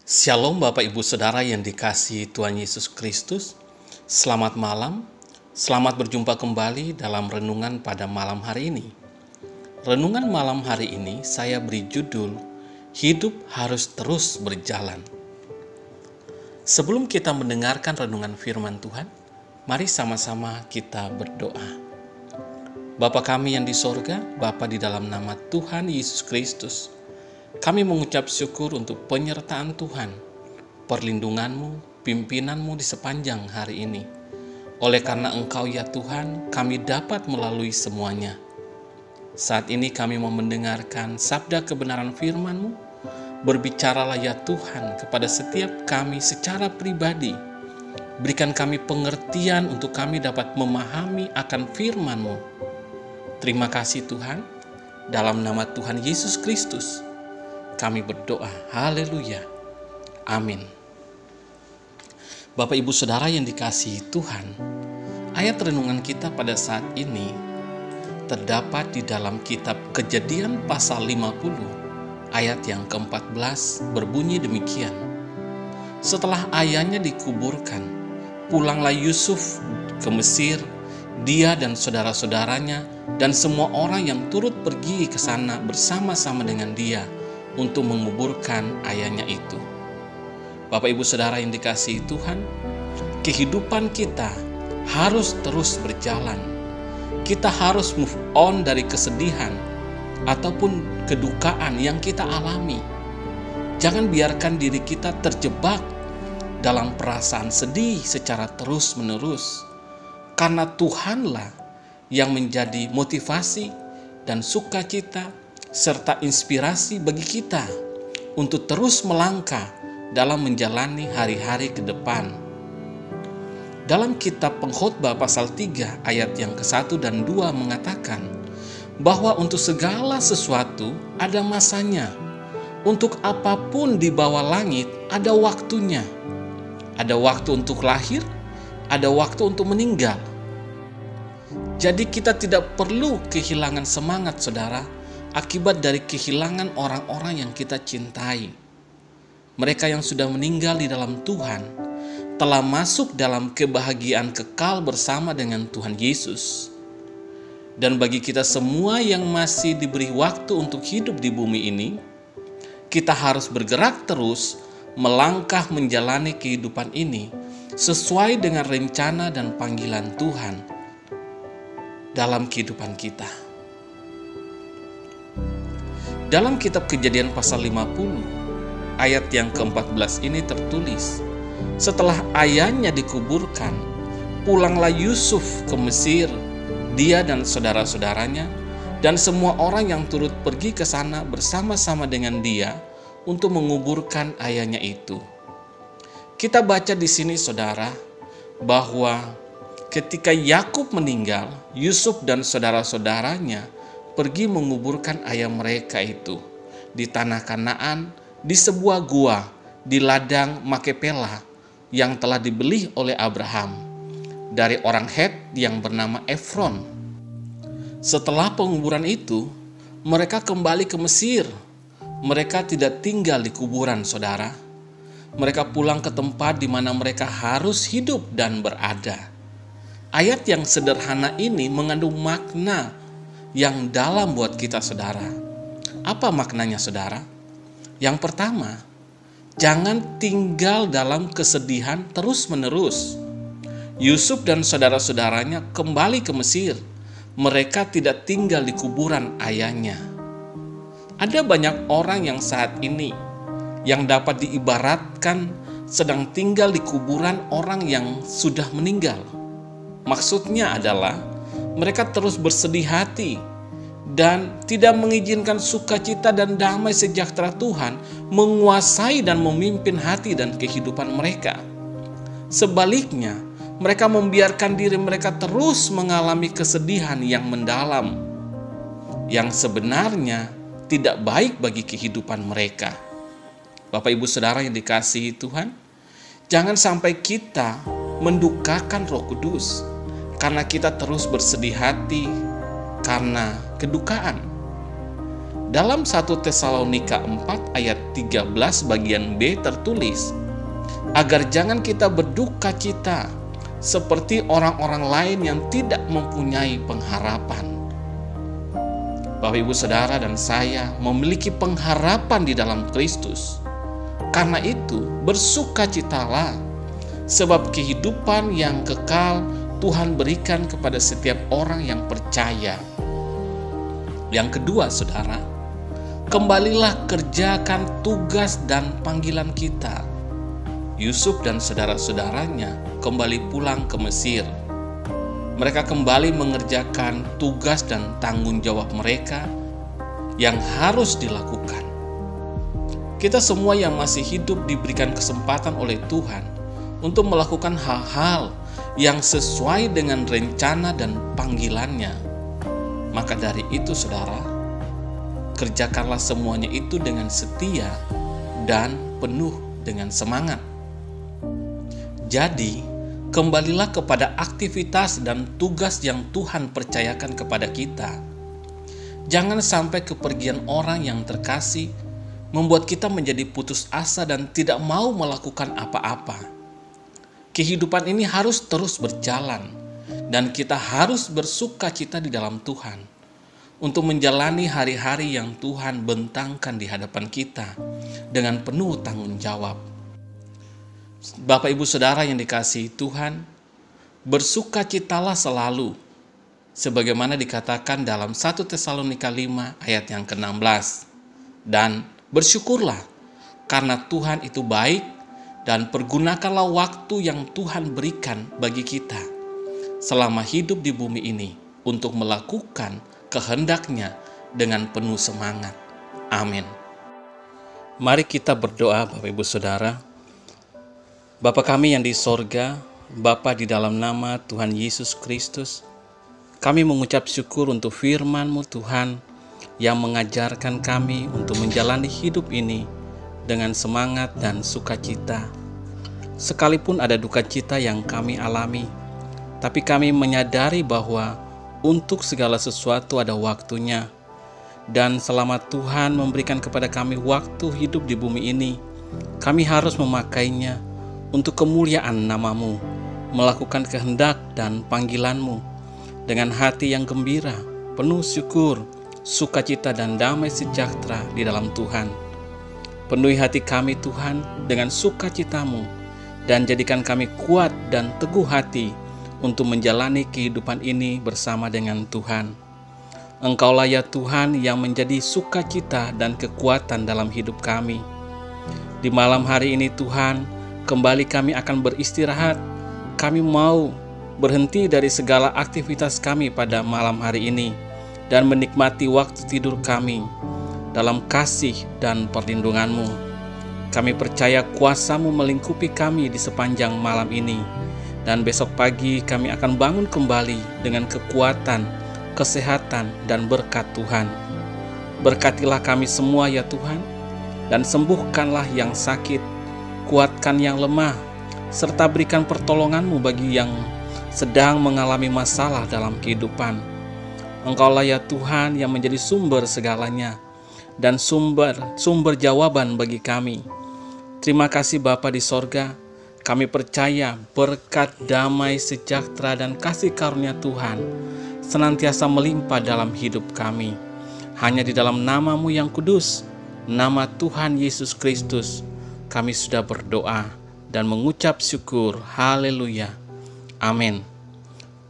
Shalom Bapak Ibu Saudara yang dikasihi Tuhan Yesus Kristus. Selamat malam, selamat berjumpa kembali dalam renungan pada malam hari ini. Renungan malam hari ini saya beri judul, Hidup Harus Terus Berjalan. Sebelum kita mendengarkan renungan firman Tuhan, mari sama-sama kita berdoa. Bapa kami yang di sorga, Bapa di dalam nama Tuhan Yesus Kristus, kami mengucap syukur untuk penyertaan Tuhan, perlindungan-Mu, pimpinan-Mu di sepanjang hari ini. Oleh karena Engkau ya Tuhan, kami dapat melalui semuanya. Saat ini kami mau mendengarkan sabda kebenaran firman-Mu. Berbicaralah ya Tuhan kepada setiap kami secara pribadi. Berikan kami pengertian untuk kami dapat memahami akan firman-Mu. Terima kasih Tuhan, dalam nama Tuhan Yesus Kristus kami berdoa, haleluya, amin. Bapak Ibu Saudara yang dikasihi Tuhan, ayat renungan kita pada saat ini terdapat di dalam kitab Kejadian pasal 50, ayat yang ke-14 berbunyi demikian. Setelah ayahnya dikuburkan, pulanglah Yusuf ke Mesir, dia dan saudara-saudaranya dan semua orang yang turut pergi ke sana bersama-sama dengan dia untuk menguburkan ayahnya itu. Bapak Ibu Saudara yang dikasihi Tuhan, kehidupan kita harus terus berjalan. Kita harus move on dari kesedihan ataupun kedukaan yang kita alami. Jangan biarkan diri kita terjebak dalam perasaan sedih secara terus-menerus, karena Tuhanlah yang menjadi motivasi dan sukacita serta inspirasi bagi kita untuk terus melangkah dalam menjalani hari-hari ke depan. Dalam kitab Pengkhotbah pasal 3 ayat yang ke-1 dan 2 mengatakan bahwa untuk segala sesuatu ada masanya. Untuk apapun di bawah langit ada waktunya. Ada waktu untuk lahir, ada waktu untuk meninggal. Jadi kita tidak perlu kehilangan semangat saudara, akibat dari kehilangan orang-orang yang kita cintai. Mereka yang sudah meninggal di dalam Tuhan telah masuk dalam kebahagiaan kekal bersama dengan Tuhan Yesus. Dan bagi kita semua yang masih diberi waktu untuk hidup di bumi ini, kita harus bergerak terus melangkah menjalani kehidupan ini sesuai dengan rencana dan panggilan Tuhan dalam kehidupan kita. Dalam kitab Kejadian pasal 50, ayat yang ke-14 ini tertulis, setelah ayahnya dikuburkan, pulanglah Yusuf ke Mesir, dia dan saudara-saudaranya, dan semua orang yang turut pergi ke sana bersama-sama dengan dia untuk menguburkan ayahnya itu. Kita baca di sini saudara, bahwa ketika Yakub meninggal, Yusuf dan saudara-saudaranya pergi menguburkan ayah mereka itu di tanah Kanaan, di sebuah gua di ladang Makpela yang telah dibeli oleh Abraham dari orang Het yang bernama Efron. Setelah penguburan itu, mereka kembali ke Mesir. Mereka tidak tinggal di kuburan saudara. Mereka pulang ke tempat di mana mereka harus hidup dan berada. Ayat yang sederhana ini mengandung makna yang dalam buat kita saudara. Apa maknanya saudara? Yang pertama, jangan tinggal dalam kesedihan terus-menerus. Yusuf dan saudara-saudaranya kembali ke Mesir. Mereka tidak tinggal di kuburan ayahnya. Ada banyak orang yang saat ini yang dapat diibaratkan sedang tinggal di kuburan orang yang sudah meninggal. Maksudnya adalah mereka terus bersedih hati dan tidak mengizinkan sukacita dan damai sejahtera Tuhan menguasai dan memimpin hati dan kehidupan mereka. Sebaliknya, mereka membiarkan diri mereka terus mengalami kesedihan yang mendalam, yang sebenarnya tidak baik bagi kehidupan mereka. Bapak Ibu Saudara yang dikasihi Tuhan, jangan sampai kita mendukakan Roh Kudus karena kita terus bersedih hati karena kedukaan. Dalam 1 Tesalonika 4 ayat 13 bagian B tertulis, agar jangan kita berduka cita seperti orang-orang lain yang tidak mempunyai pengharapan. Bapak, Ibu, Saudara, dan saya memiliki pengharapan di dalam Kristus. Karena itu, bersukacitalah, sebab kehidupan yang kekal Tuhan berikan kepada setiap orang yang percaya. Yang kedua, Saudara, kembalilah kerjakan tugas dan panggilan kita. Yusuf dan saudara-saudaranya kembali pulang ke Mesir. Mereka kembali mengerjakan tugas dan tanggung jawab mereka yang harus dilakukan. Kita semua yang masih hidup diberikan kesempatan oleh Tuhan untuk melakukan hal-hal yang sesuai dengan rencana dan panggilannya. Maka dari itu, Saudara, kerjakanlah semuanya itu dengan setia dan penuh dengan semangat. Jadi, kembalilah kepada aktivitas dan tugas yang Tuhan percayakan kepada kita. Jangan sampai kepergian orang yang terkasih membuat kita menjadi putus asa dan tidak mau melakukan apa-apa. Kehidupan ini harus terus berjalan, dan kita harus bersukacita di dalam Tuhan untuk menjalani hari-hari yang Tuhan bentangkan di hadapan kita dengan penuh tanggung jawab. Bapak, Ibu, Saudara yang dikasihi Tuhan, bersukacitalah selalu, sebagaimana dikatakan dalam 1 Tesalonika 5 ayat yang ke-16. Dan bersyukurlah, karena Tuhan itu baik, dan pergunakanlah waktu yang Tuhan berikan bagi kita selama hidup di bumi ini untuk melakukan kehendak-Nya dengan penuh semangat. Amin. Mari kita berdoa, Bapak, Ibu, Saudara. Bapa kami yang di sorga, Bapa, di dalam nama Tuhan Yesus Kristus, kami mengucap syukur untuk firman-Mu, Tuhan, yang mengajarkan kami untuk menjalani hidup ini dengan semangat dan sukacita. Sekalipun ada duka cita yang kami alami, tapi kami menyadari bahwa untuk segala sesuatu ada waktunya. Dan selama Tuhan memberikan kepada kami waktu hidup di bumi ini, kami harus memakainya untuk kemuliaan nama-Mu, melakukan kehendak dan panggilan-Mu dengan hati yang gembira, penuh syukur, sukacita dan damai sejahtera di dalam Tuhan. Penuhi hati kami, Tuhan, dengan sukacita-Mu, dan jadikan kami kuat dan teguh hati untuk menjalani kehidupan ini bersama dengan Tuhan. Engkaulah ya Tuhan yang menjadi sukacita dan kekuatan dalam hidup kami. Di malam hari ini, Tuhan, kembali kami akan beristirahat. Kami mau berhenti dari segala aktivitas kami pada malam hari ini dan menikmati waktu tidur kami dalam kasih dan perlindungan-Mu. Kami percaya kuasa-Mu melingkupi kami di sepanjang malam ini, dan besok pagi kami akan bangun kembali dengan kekuatan, kesehatan, dan berkat Tuhan. Berkatilah kami semua ya Tuhan, dan sembuhkanlah yang sakit, kuatkan yang lemah, serta berikan pertolongan-Mu bagi yang sedang mengalami masalah dalam kehidupan. Engkaulah ya Tuhan yang menjadi sumber segalanya dan sumber jawaban bagi kami. Terima kasih Bapa di sorga, kami percaya berkat, damai, sejahtera, dan kasih karunia Tuhan senantiasa melimpah dalam hidup kami. Hanya di dalam nama-Mu yang kudus, nama Tuhan Yesus Kristus, kami sudah berdoa dan mengucap syukur. Haleluya. Amin.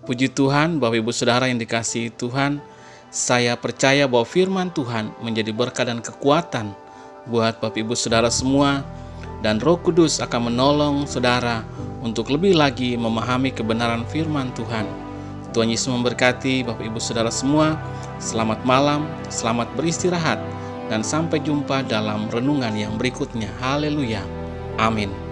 Puji Tuhan, Bapak, Ibu, Saudara yang dikasihi Tuhan, saya percaya bahwa firman Tuhan menjadi berkat dan kekuatan buat Bapak, Ibu, Saudara semua, dan Roh Kudus akan menolong saudara untuk lebih lagi memahami kebenaran firman Tuhan. Tuhan Yesus memberkati Bapak, Ibu, Saudara semua. Selamat malam, selamat beristirahat, dan sampai jumpa dalam renungan yang berikutnya. Haleluya. Amin.